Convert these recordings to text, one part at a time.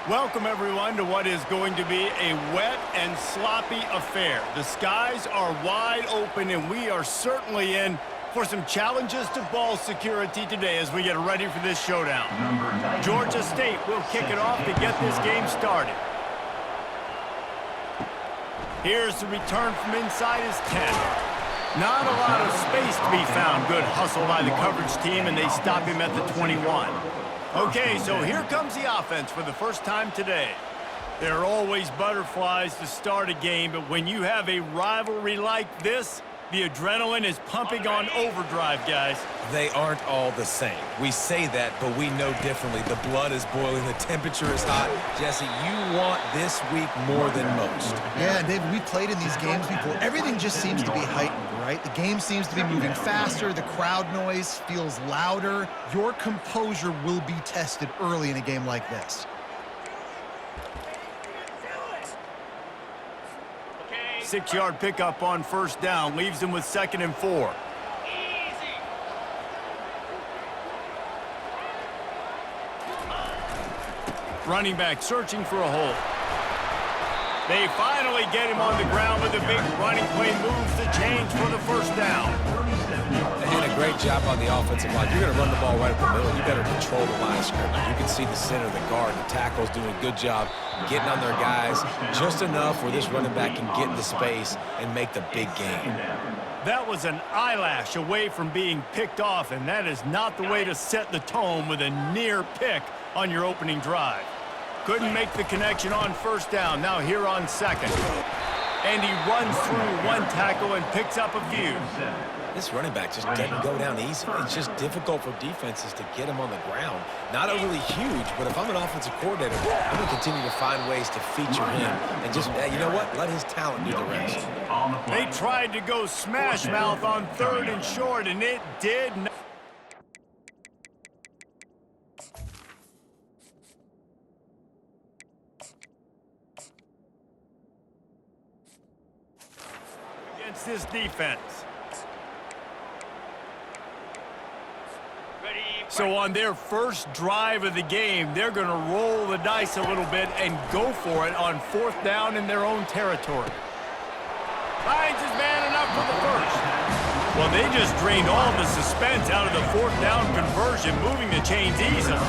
Welcome, everyone, to what is going to be a wet and sloppy affair. The skies are wide open, and we are certainly in for some challenges to ball security today as we get ready for this showdown. Georgia State will kick it off to get this game started. Here's the return from inside his 10. Not a lot of space to be found. Good hustle by the coverage team, and they stop him at the 21. Okay, so here comes the offense for the first time today. There are always butterflies to start a game, but when you have a rivalry like this, the adrenaline is pumping on overdrive, guys. They aren't all the same. We say that, but we know differently. The blood is boiling. The temperature is hot. Jesse, you want this week more than most. Yeah, David, we played in these games before. Everything just seems to be heightened, right? The game seems to be moving faster. The crowd noise feels louder. Your composure will be tested early in a game like this. 6-yard pickup on first down. Leaves him with 2nd and 4. Running back searching for a hole. They finally get him on the ground with a big running play, moves the chains for the first down. They did a great job on the offensive line. You're going to run the ball right up the middle. You better control the line of scrimmage. You can see the center, the guard, the tackle's doing a good job getting on their guys just enough where this running back can get into space and make the big game. That was an eyelash away from being picked off, and that is not the way to set the tone with a near pick on your opening drive. Couldn't make the connection on first down. Now here on 2nd. And he runs through one tackle and picks up a few. This running back just doesn't go down easy. It's just difficult for defenses to get him on the ground. Not overly huge, but if I'm an offensive coordinator, I'm going to continue to find ways to feature him. And just, you know what? Let his talent do the rest. They tried to go smash mouth on 3rd and short, and it did not. Against this defense. So on their first drive of the game, they're going to roll the dice a little bit and go for it on 4th down in their own territory. Finds his man enough for the first. Well, they just drained all the suspense out of the 4th down conversion, moving the chains easily.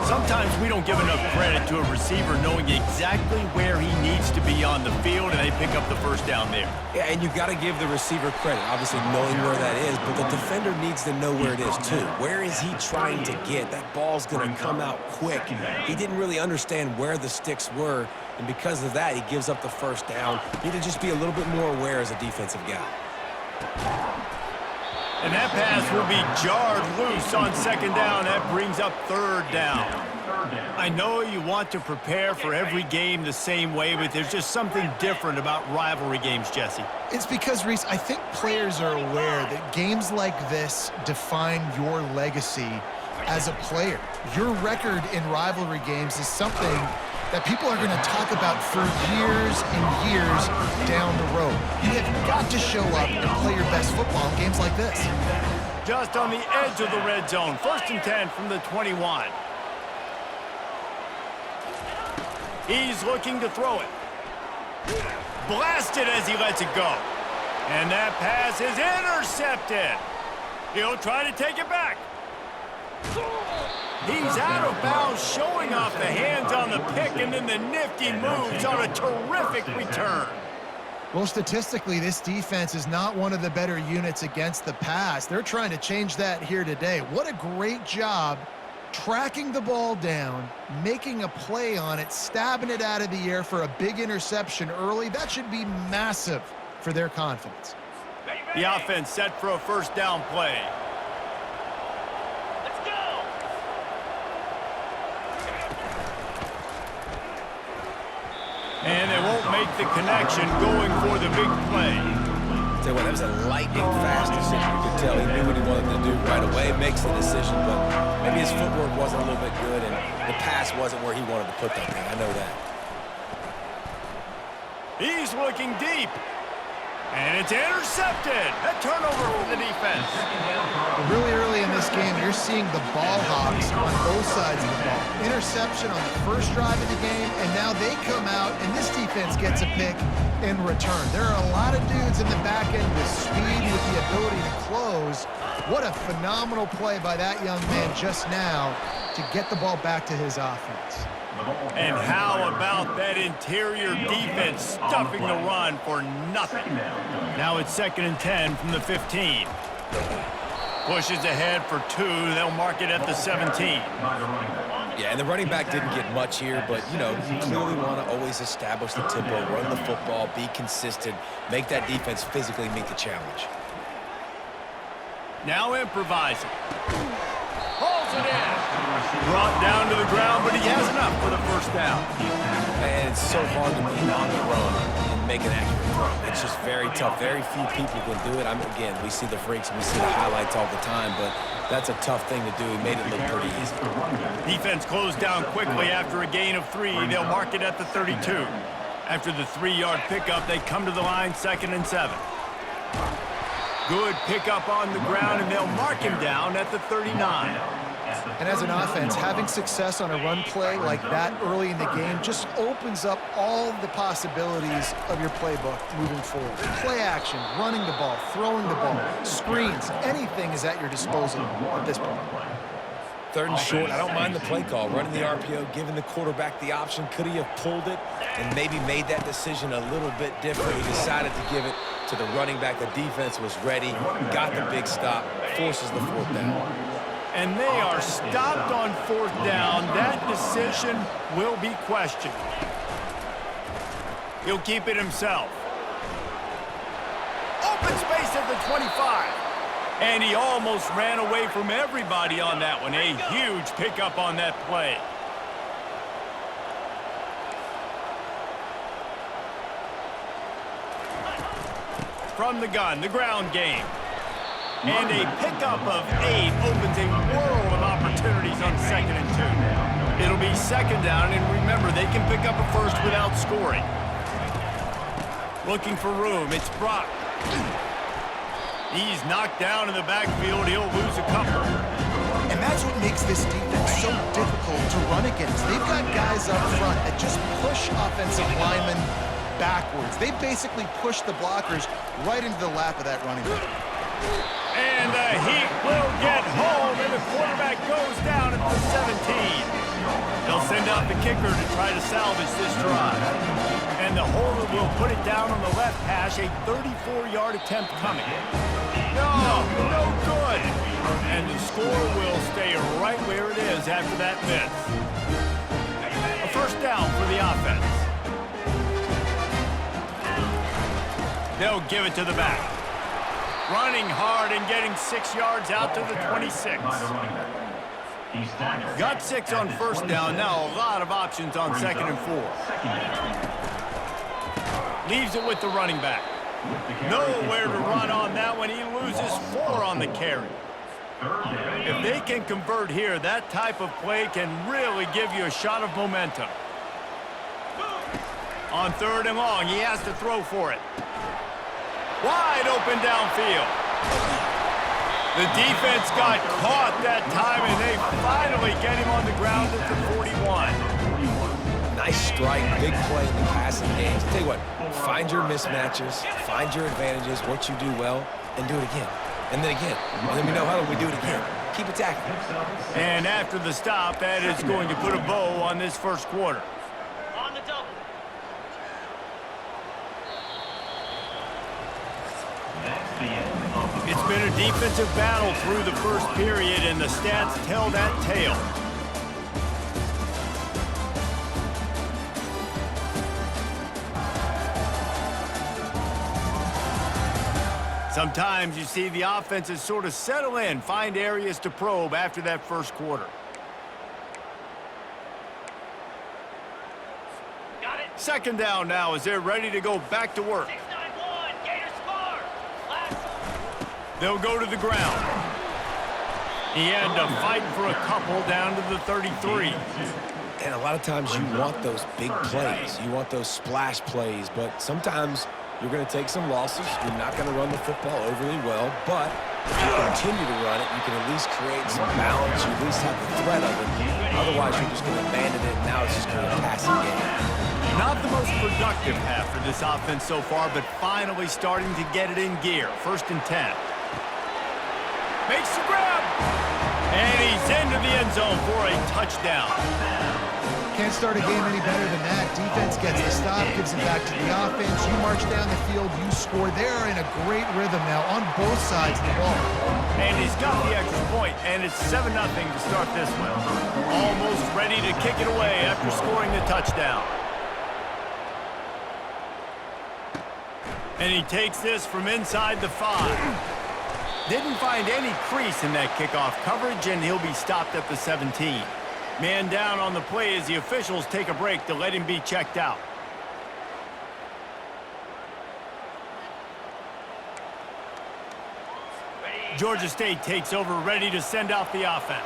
Sometimes we don't give enough credit to a receiver knowing exactly where he needs to be on the field, and they pick up the first down there. Yeah, and you've got to give the receiver credit, obviously knowing where that is, but the defender needs to know where it is too. Where is he trying to get? That ball's going to come out quick. He didn't really understand where the sticks were, and because of that, he gives up the first down. You need to just be a little bit more aware as a defensive guy. And that pass will be jarred loose on 2nd down. That brings up 3rd down. I know you want to prepare for every game the same way, but there's just something different about rivalry games, Jesse. It's because, Reese, I think players are aware that games like this define your legacy as a player. Your record in rivalry games is something that people are going to talk about for years and years down the road. You have got to show up and play your best football in games like this. Just on the edge of the red zone. 1st and 10 from the 21. He's looking to throw it. Blasted as he lets it go. And that pass is intercepted. He'll try to take it back. He's out of bounds, showing off the hands on the pick, and then the nifty moves on a terrific return. Well, statistically, this defense is not one of the better units against the pass. They're trying to change that here today. What a great job tracking the ball down, making a play on it, stabbing it out of the air for a big interception early. That should be massive for their confidence. The offense set for a first down play. And they won't make the connection going for the big play. Tell you what, that was a lightning-fast decision. You could tell he knew what he wanted to do right away, makes the decision, but maybe his footwork wasn't a little bit good, and the pass wasn't where he wanted to put that thing. I know that. He's looking deep. And it's intercepted. A turnover for the defense. Really early in this game, you're seeing the ball hogs on both sides of the ball. Interception on the first drive of the game, and now they come out, and this defense gets a pick in return. There are a lot of dudes in the back end with speed, with the ability to close. What a phenomenal play by that young man just now to get the ball back to his offense. And how about that interior defense stuffing the run for nothing? Now it's 2nd and 10 from the 15. Pushes ahead for 2. They'll mark it at the 17. Yeah, and the running back didn't get much here, but, you know, you clearly want to always establish the tempo, run the football, be consistent, make that defense physically meet the challenge. Now improvising. Pulls it in. Brought down to the ground, but he has enough for the first down. And it's so hard to be on the run and make an accurate throw. It's just very tough. Very few people can do it. Again, we see the freaks and we see the highlights all the time, but that's a tough thing to do. He made it look pretty easy. Defense closed down quickly after a gain of 3. They'll mark it at the 32. After the 3-yard pickup, they come to the line 2nd and 7. Good pickup on the ground, and they'll mark him down at the 39. And as an offense, having success on a run play like that early in the game just opens up all the possibilities of your playbook moving forward. Play action, running the ball, throwing the ball, screens, anything is at your disposal at this point. 3rd and short, I don't mind the play call. Running the RPO, giving the quarterback the option. Could he have pulled it and maybe made that decision a little bit different? He decided to give it to the running back. The defense was ready, got the big stop, forces the 4th down. And they are stopped on 4th down. That decision will be questioned. He'll keep it himself. Open space at the 25. And he almost ran away from everybody on that one. A huge pickup on that play. From the gun, the ground game. And a pickup of 8 opens a world of opportunities on 2nd and 2. It'll be 2nd down, and remember, they can pick up a first without scoring. Looking for room, it's Brock. He's knocked down in the backfield. He'll lose a couple. And that's what makes this defense so difficult to run against. They've got guys up front that just push offensive linemen backwards. They basically push the blockers right into the lap of that running back. And the heat will get home, and the quarterback goes down at the 17. They'll send out the kicker to try to salvage this drive. And the holder will put it down on the left hash, a 34-yard attempt coming. No good. And the score will stay right where it is after that miss. A 1st down for the offense. They'll give it to the back. Running hard and getting 6 yards out to the 26. Got 6 on 1st down. Now a lot of options on 2nd and 4. Leaves it with the running back. Nowhere to run on that one. He loses 4 on the carry. If they can convert here, that type of play can really give you a shot of momentum. On 3rd and long, he has to throw for it. Wide open downfield. The defense got caught that time, and they finally get him on the ground at the 41. Nice strike, big play in the passing games. I'll tell you what, find your mismatches, find your advantages, what you do well, and do it again. And then again. And then we know how we do it again. Keep attacking. And after the stop, that is going to put a bow on this 1st quarter. It's been a defensive battle through the 1st period, and the stats tell that tale. Sometimes you see the offenses sort of settle in, find areas to probe after that 1st quarter. Got it. 2nd down now as they're ready to go back to work. They'll go to the ground. He had to fight for a couple down to the 33. And a lot of times you want those big plays. You want those splash plays. But sometimes You're going to take some losses. You're not going to run the football overly well, but if you continue to run it, you can at least create some balance. You at least have the threat of it. Otherwise, you're just going to abandon it, and now it's just going to be a passing game. Not the most productive half for this offense so far, but finally starting to get it in gear. 1st and 10. Makes the grab. And he's into the end zone for a touchdown. Can't start a game any better than that. Defense gets the stop, gives it back to the offense. You march down the field, you score. They're in a great rhythm now on both sides of the ball. And he's got the extra point, and it's 7-0 to start this one. Almost ready to kick it away after scoring the touchdown. And he takes this from inside the 5. Didn't find any crease in that kickoff coverage, and he'll be stopped at the 17. Man down on the play as the officials take a break to let him be checked out. Georgia State takes over, ready to send out the offense.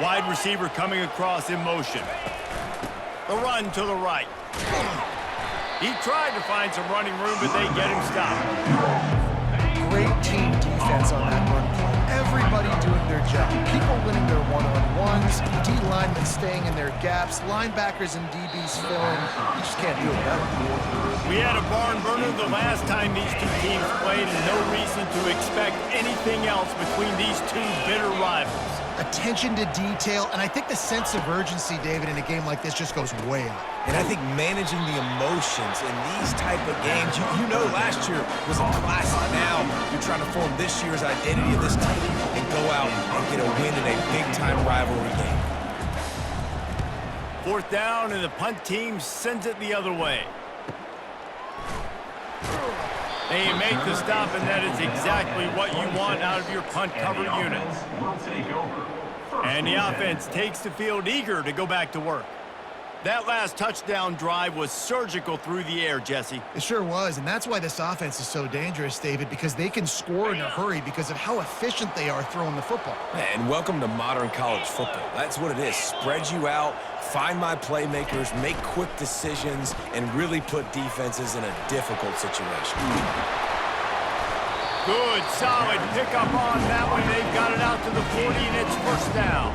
Wide receiver coming across in motion. The run to the right. He tried to find some running room, but they get him stopped. Great team defense on that run play. Everybody doing their job. People winning their one-on-ones, D-linemen staying in their gaps, linebackers and DBs filling. You just can't do it better. We had a barn burner the last time these two teams played, and no reason to expect anything else between these two bitter rivals. Attention to detail, and I think the sense of urgency, David, in a game like this just goes way up. And I think managing the emotions in these type of games, you know last year was a classic. Now you're trying to form this year's identity of this team and go out and get a win in a big-time rivalry game. 4th down, and the punt team sends it the other way. They make the stop, and that is exactly what you want out of your punt-cover units. And the offense takes the field eager to go back to work. That last touchdown drive was surgical through the air, Jesse. It sure was, and that's why this offense is so dangerous, David, because they can score in a hurry because of how efficient they are throwing the football. And welcome to modern college football. That's what it is. Spread you out, find my playmakers, make quick decisions, and really put defenses in a difficult situation. Good, solid pickup on that one. They've got it out to the 40, and it's 1st down.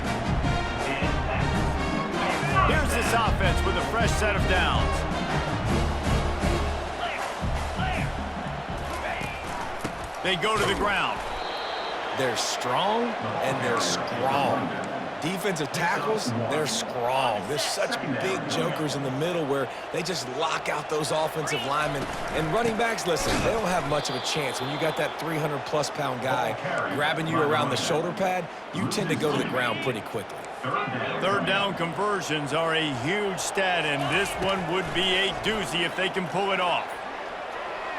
Here's this offense with a fresh set of downs. They go to the ground. They're strong and they're strong. Defensive tackles, they're strong. There's such big jokers in the middle where they just lock out those offensive linemen. And running backs, listen, they don't have much of a chance. When you got that 300-plus pound guy grabbing you around the shoulder pad, you tend to go to the ground pretty quickly. 3rd down conversions are a huge stat, and this one would be a doozy if they can pull it off.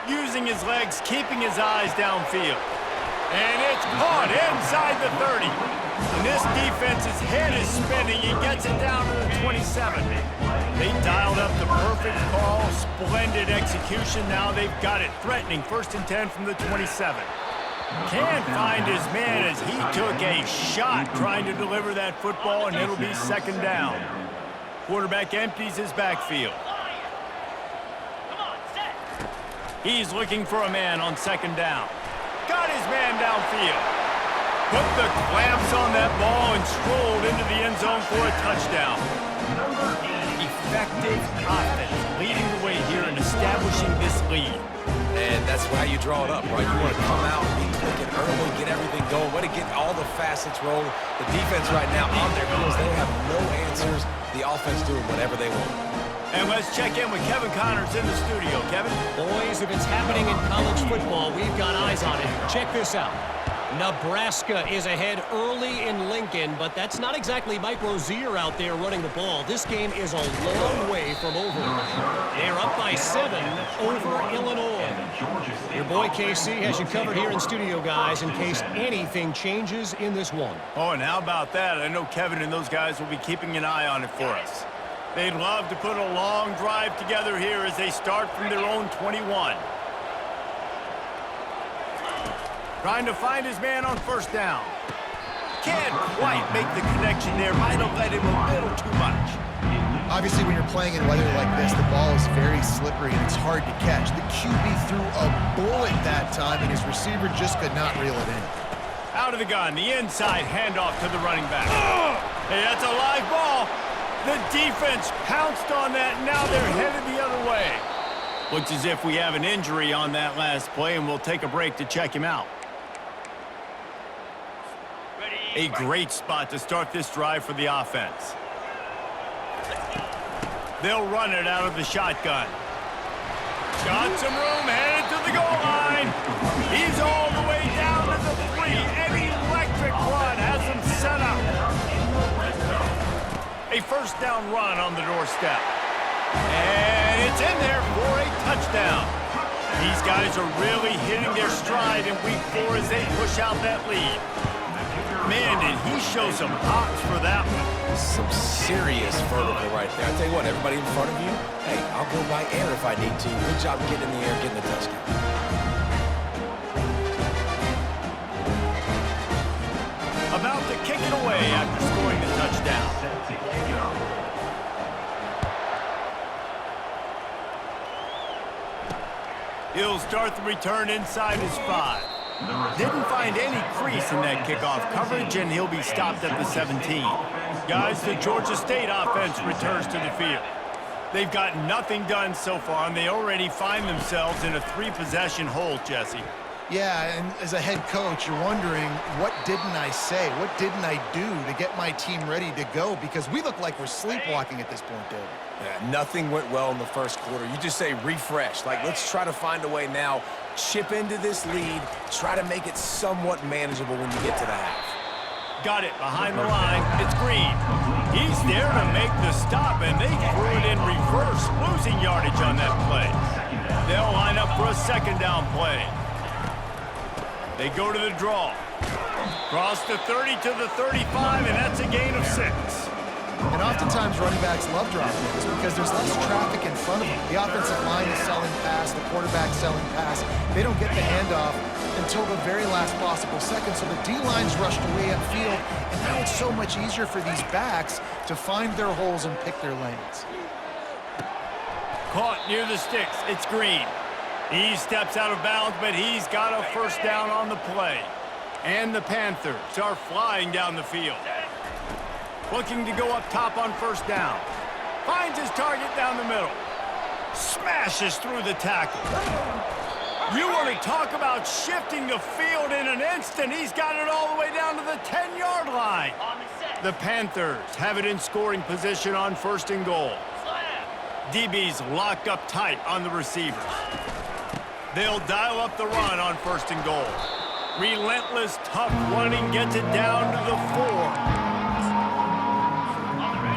Using his legs, keeping his eyes downfield. And it's caught inside the 30. And this defense's head is spinning. He gets it down to the 27. They dialed up the perfect call. Splendid execution. Now they've got it. Threatening 1st and 10 from the 27. Can't find his man as he took a shot trying to deliver that football, and it'll be 2nd down. Quarterback empties his backfield. He's looking for a man on 2nd down. Got his man downfield. Put the clamps on that ball and strolled into the end zone for a touchdown. Effective offense leading the way here and establishing this lead. And that's how you draw it up, right? You want to come out, be quick and early, get everything going, want to get all the facets rolling. The defense right now on their heels, they have no answers. The offense doing whatever they want. And let's check in with Kevin Connors in the studio. Kevin? Boys, if it's happening in college football, we've got eyes on it. Check this out. Nebraska is ahead early in Lincoln, but that's not exactly Mike Rozier out there running the ball. This game is a long way from over. They're up by 7 over Illinois. Your boy KC has you covered here in studio, guys, in case anything changes in this one. Oh, and how about that? I know Kevin and those guys will be keeping an eye on it for us. They'd love to put a long drive together here as they start from their own 21. Trying to find his man on 1st down. Can't quite make the connection there. Might have let him a little too much. Obviously, when you're playing in weather like this, the ball is very slippery and it's hard to catch. The QB threw a bullet that time, and his receiver just could not reel it in. Out of the gun, the inside handoff to the running back. Hey, that's a live ball. The defense pounced on that, and now they're headed the other way. Looks as if we have an injury on that last play, and we'll take a break to check him out. A great spot to start this drive for the offense. They'll run it out of the shotgun. Got some room, headed to the goal line. He's all the way down to the 3. An electric run has him set up. A first down run on the doorstep. And it's in there for a touchdown. These guys are really hitting their stride in week 4 as they push out that lead. Man, did he show some hops for that one. Some serious vertical right there. I'll tell you what, everybody in front of you, hey, I'll go by air if I need to. Good job getting in the air, getting the touchdown. About to kick it away after scoring the touchdown. He'll start the return inside his 5. Didn't find any crease in that kickoff coverage, and he'll be stopped at the 17. Guys, the Georgia State offense returns to the field. They've got nothing done so far, and they already find themselves in a 3-possession hole, Jesse. Yeah, and as a head coach, you're wondering, what didn't I say? What didn't I do to get my team ready to go? Because we look like we're sleepwalking at this point, David. Yeah, nothing went well in the first quarter. You just say refresh. Like, let's try to find a way now, chip into this lead, try to make it somewhat manageable when you get to the half. Got it behind the line. It's Green. He's there to make the stop, and they threw it in reverse, losing yardage on that play. They'll line up for a second down play. They go to the draw. Cross the 30 to the 35, and that's a gain of 6. And oftentimes running backs love dropping this because there's less traffic in front of them. The offensive line is selling pass, the quarterback's selling pass. They don't get the handoff until the very last possible second, so the D-line's rushed away upfield, and now it's so much easier for these backs to find their holes and pick their lanes. Caught near the sticks. It's Green. He steps out of bounds, but he's got a first down on the play. And the Panthers are flying down the field. Looking to go up top on first down. Finds his target down the middle. Smashes through the tackle. You want to talk about shifting the field in an instant. He's got it all the way down to the 10-yard line. The Panthers have it in scoring position on first and goal. DB's locked up tight on the receivers. They'll dial up the run on first and goal. Relentless, tough running gets it down to the 4.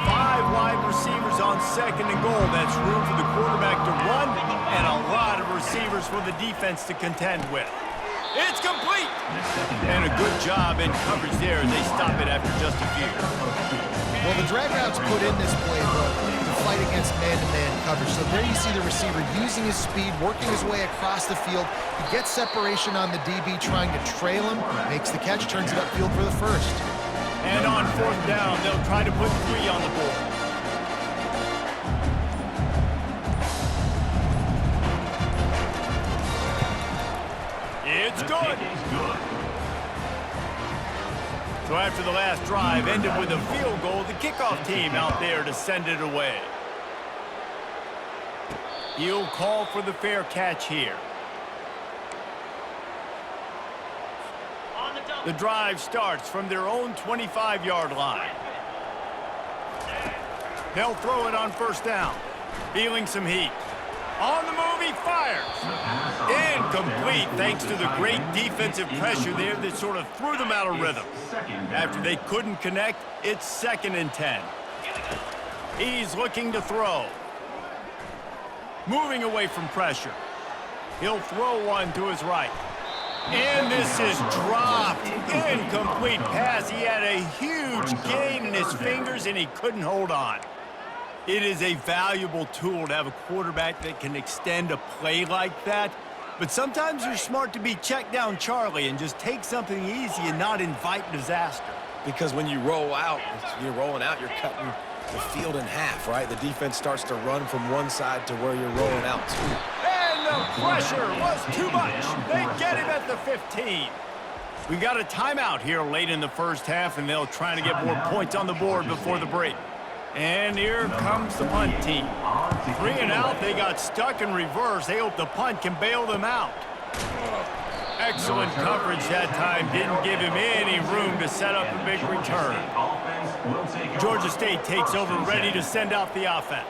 5 wide receivers on second and goal. That's room for the quarterback to run and a lot of receivers for the defense to contend with. It's complete! And a good job in coverage there. They stop it after just a few. Well, the drag routes put in this playbook to fight against man-to-man coverage. So there you see the receiver using his speed, working his way across the field. He gets separation on the DB, trying to trail him, makes the catch, turns it upfield for the first. And on fourth down, they'll try to put 3 on the board. It's good. So after the last drive ended with a field goal, the kickoff team out there to send it away. He'll call for the fair catch here. The drive starts from their own 25-yard line. They'll throw it on first down. Feeling some heat. On the move, he fires. Incomplete, thanks to the great defensive pressure there that sort of threw them out of rhythm. After they couldn't connect, it's 2nd and 10. He's looking to throw. Moving away from pressure. He'll throw one to his right. And this is dropped. Incomplete pass. He had a huge gain in his fingers, and he couldn't hold on. It is a valuable tool to have a quarterback that can extend a play like that. But sometimes you're smart to be check down Charlie and just take something easy and not invite disaster. Because when you roll out, you're rolling out, you're cutting the field in half, right? The defense starts to run from one side to where you're rolling out to. And the pressure was too much. They get him at the 15. We've got a timeout here late in the first half, and they'll try to get more points on the board before the break. And here comes the punt team. 3 and out, they got stuck in reverse. They hope the punt can bail them out. Excellent coverage that time. Didn't give him any room to set up a big return. Georgia State takes over, ready to send out the offense.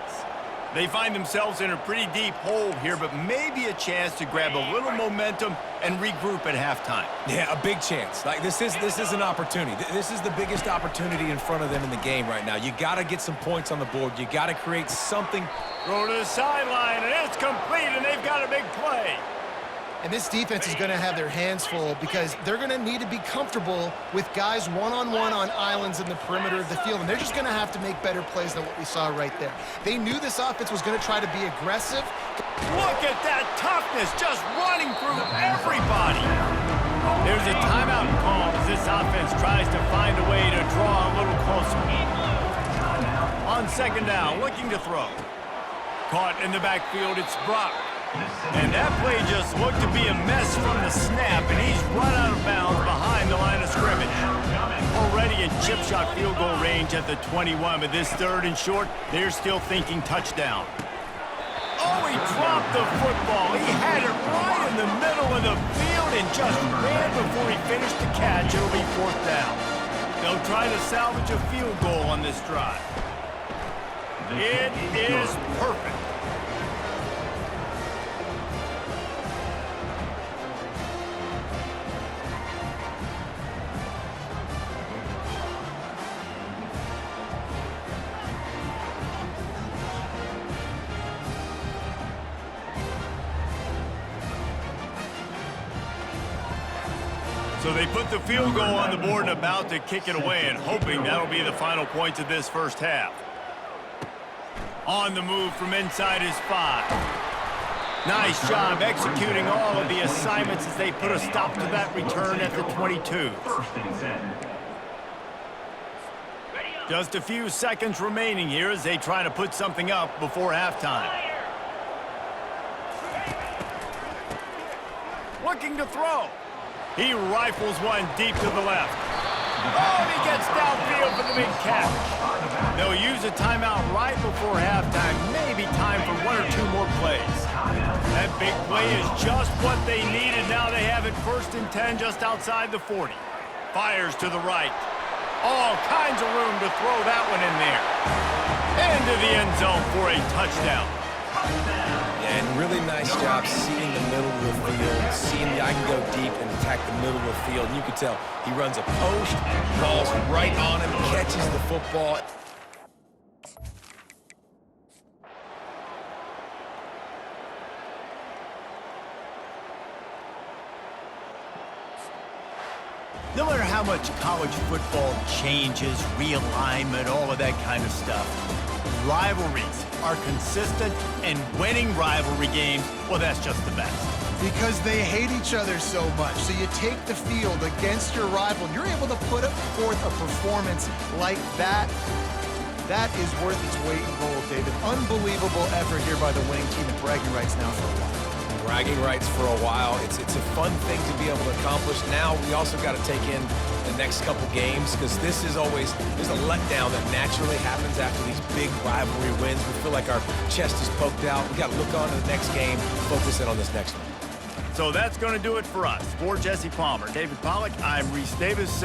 They find themselves in a pretty deep hole here, but maybe a chance to grab a little momentum and regroup at halftime. Yeah, a big chance. Like this is an opportunity. This is the biggest opportunity in front of them in the game right now. You got to get some points on the board. You got to create something. Throw to the sideline, and it's complete, and they've got a big play. And this defense is going to have their hands full because they're going to need to be comfortable with guys one-on-one on islands in the perimeter of the field. And they're just going to have to make better plays than what we saw right there. They knew this offense was going to try to be aggressive. Look at that toughness, just running through everybody. There's a timeout call as this offense tries to find a way to draw a little closer. On second down, looking to throw. Caught in the backfield, it's Brock. And that play just looked to be a mess from the snap, and he's run out of bounds behind the line of scrimmage. Already in chip shot field goal range at the 21, but this 3rd and short, they're still thinking touchdown. Oh, he dropped the football. He had it right in the middle of the field and just ran before he finished the catch. It'll be 4th down. They'll try to salvage a field goal on this drive. It is perfect. So they put the field goal on the board and about to kick it away, and hoping that'll be the final points of this first half. On the move from inside his 5. Nice job executing all of the assignments as they put a stop to that return at the 22. Just a few seconds remaining here as they try to put something up before halftime. Looking to throw. He rifles one deep to the left. Oh, and he gets downfield for the big catch. They'll use a timeout right before halftime. Maybe time for 1 or 2 more plays. That big play is just what they needed. Now they have it 1st and 10 just outside the 40. Fires to the right. All kinds of room to throw that one in there. Into the end zone for a touchdown. Yeah, and really nice job seeing the middle of the field, seeing the I can go deep and attack the middle of the field. And you can tell he runs a post, ball's right on him, catches the football. No matter how much college football changes, realignment, all of that kind of stuff, rivalries are consistent, and winning rivalry games, well, that's just the best. Because they hate each other so much. So you take the field against your rival, and you're able to put forth a performance like that. That is worth its weight in gold, David. Unbelievable effort here by the winning team, and bragging rights now for a while. Bragging rights for a while. It's a fun thing to be able to accomplish. Now we also got to take in the next couple games, because this is always, there's a letdown that naturally happens after these big rivalry wins. We feel like our chest is poked out. We got to look on to the next game, focus in on this next one. So that's going to do it for us. For Jesse Palmer, David Pollack, I'm Reese Davis.